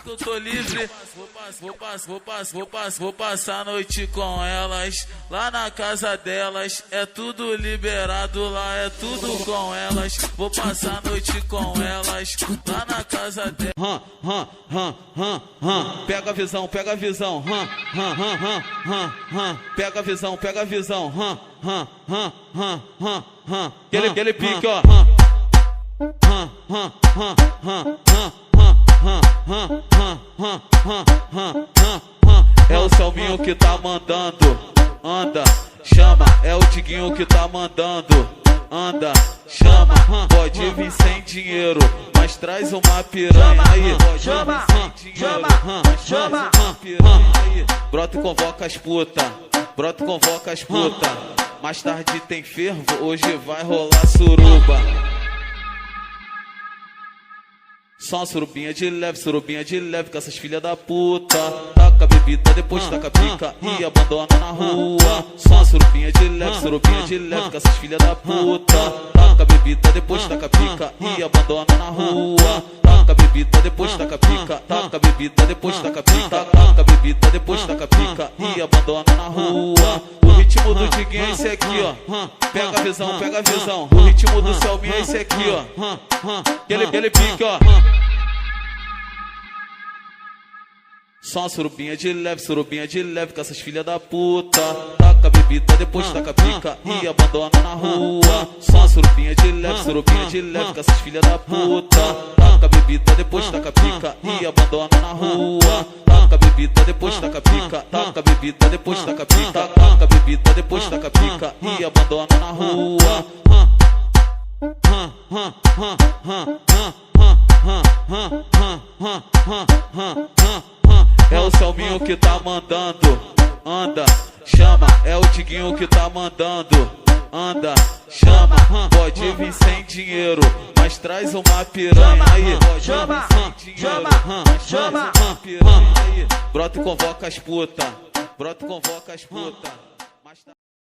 que eu tô livre. Vou passar a noite com elas, lá na casa delas. É tudo liberado lá, é tudo com elas. Vou passar a noite com elas, lá na casa delas. Pega a visão, pega a visão. Pega a visão, pega a visão. Aquele pique, ó. É o Selminho que tá mandando, anda, chama. É o Diguinho que tá mandando, anda, chama. Pode vir sem dinheiro, mas traz uma piranha aí. Chama, chama. Brota e convoca as puta, brota e convoca as puta. Mais tarde tem fervo, hoje vai rolar suruba. Só uma surubinha de leve com essas filhas da puta. Taca a bebida, depois taca a pica e abandona na rua. Só uma surubinha de leve com essas filhas da puta. Taca a bebida, depois taca a pica e abandona na rua. Taca a bebida, depois taca a pica. Taca a bebida, depois taca a pica. Taca a bebida, depois taca a pica e abandona na rua. O ritmo do Diguinho é esse aqui, ó. Pega a visão, pega a visão. O ritmo do Selminho é esse aqui, ó. Aquele pique, ó. Só uma surubinha de leve com essas filhas da puta. Taca a bebida, depois taca a pica e abandona na rua. Só uma surubinha de leve com essas filhas da puta. Taca a bebida, depois taca a pica e abandona na rua. Taca a bebida, depois taca a pica. Taca a bebida, depois taca a pica. Taca a bebida, depois taca a pica e abandona na rua. É o Selminho que tá mandando, anda, chama. É o Diguinho que tá mandando, anda, chama. Pode vir sem dinheiro, mas traz uma piranha aí. Chama, chama. Brota e convoca as puta, brota e convoca as puta.